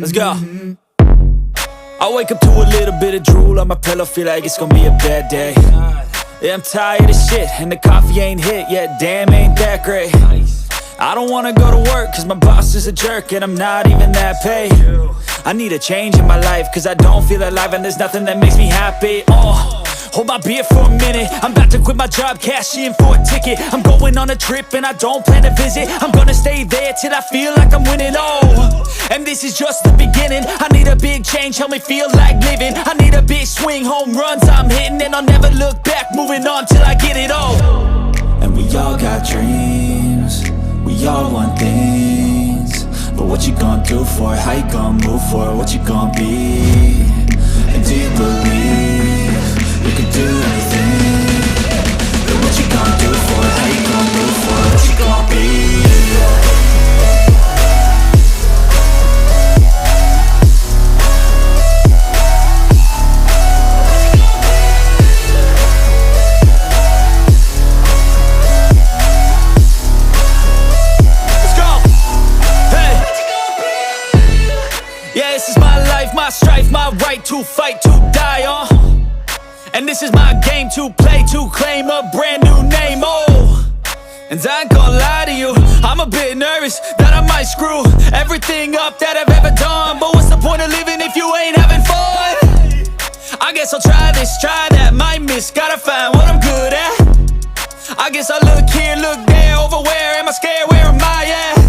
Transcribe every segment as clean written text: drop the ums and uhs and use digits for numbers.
Let's go. I wake up to a little bit of drool on my pillow, feel like it's gonna be a bad day. Yeah, I'm tired of shit, and the coffee ain't hit yet, damn, ain't that great. I don't wanna go to work, cause my boss is a jerk, and I'm not even that paid. I need a change in my life, cause I don't feel alive, and there's nothing that makes me happy. Hold my beer for a minute, I'm about to quit my job, cash in for a ticket. I'm going on a trip and I don't plan to visit. I'm gonna stay there till I feel like I'm winning, and this is just the beginning. I need a big change, help me feel like living. I need a big swing, home runs I'm hitting, and I'll never look back, moving on till I get it all. And we all got dreams, we all want things, but what you gonna do for it? How you gonna move for it? What you gonna be? And do you believe you can do anything? But what you gonna do for it? How you gonna move for it? What you gonna be? Yeah, this is my life, my strife, my right to fight, to die on. And this is my game to play, to claim a brand new name, oh. And I ain't gonna lie to you, I'm a bit nervous that I might screw everything up that I've ever done. But what's the point of living if you ain't having fun? I guess I'll try this, try that, might miss, gotta find what I'm good at. I guess I look here, look there, over where am I scared, where am I at?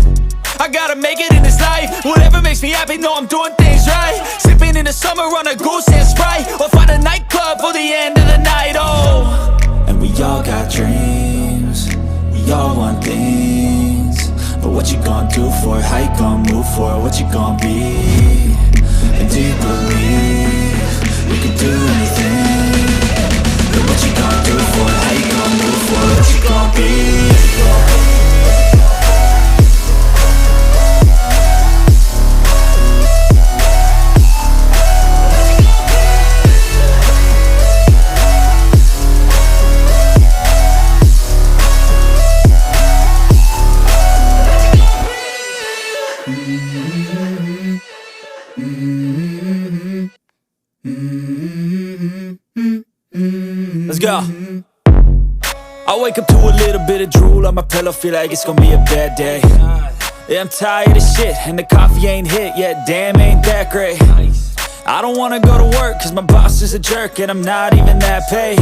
I gotta make it in this life, whatever makes me happy, know I'm doing things right. Sipping in the summer on a goose and Sprite, or find a nightclub for the end of the night, oh. And we all got dreams, we all want things, but what you gonna do for it, how you gonna move for it, what you gonna be? And do you believe you can do anything? But what you gonna do for it, how you gonna move for it, what you gonna be? Let's go. I wake up to a little bit of drool on my pillow, feel like it's gonna be a bad day. Yeah, I'm tired of shit, and the coffee ain't hit yet, damn, ain't that great. I don't wanna go to work, cause my boss is a jerk, and I'm not even that paid.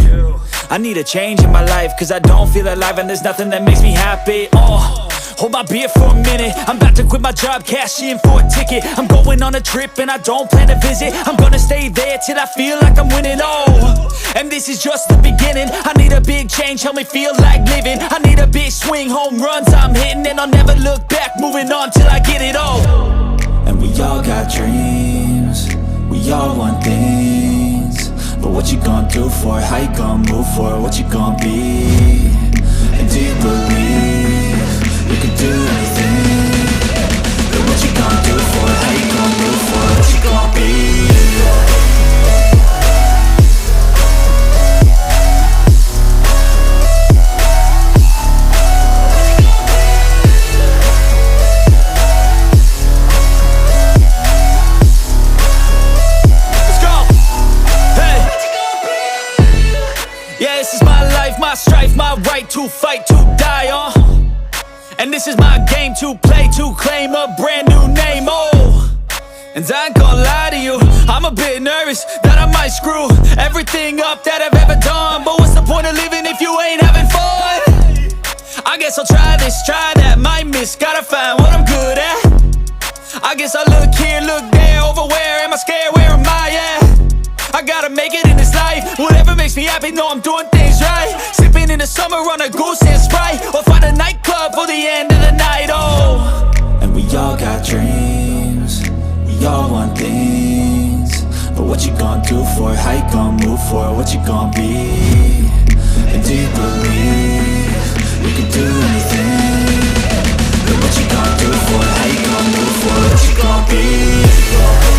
I need a change in my life, cause I don't feel alive, and there's nothing that makes me happy. Hold my beer for a minute, I'm about to quit my job, cash in for a ticket. I'm going on a trip and I don't plan to visit. I'm gonna stay there till I feel like I'm winning, oh. And this is just the beginning, I need a big change, help me feel like living. I need a big swing, home runs I'm hitting, and I'll never look back, moving on till I get it all. And we all got dreams, we all want things, but what you gonna do for it, how you gonna move for it, what you gonna be? And do you believe you can do anything? But what you gonna do for it, how you gonna move for it, what you gonna be? My strife, my right to fight, to die on. And this is my game to play, to claim a brand new name, oh. And I ain't gonna lie to you, I'm a bit nervous that I might screw everything up that I've ever done. But what's the point of living if you ain't having fun? I guess I'll try this, try that, might miss, gotta find what I'm good at. I guess I look here, look there, over where am I scared, where am I at? I gotta make it in this life, whatever makes me happy, know I'm doing things right. Sipping in the summer on a goose and Sprite, or find a nightclub for the end of the night, oh. And we all got dreams, we all want things, but what you gonna do for it, how you gonna move for it, what you gonna be? And do you believe you can do anything? But what you gonna do for it, how you gonna move for it, what you gonna be?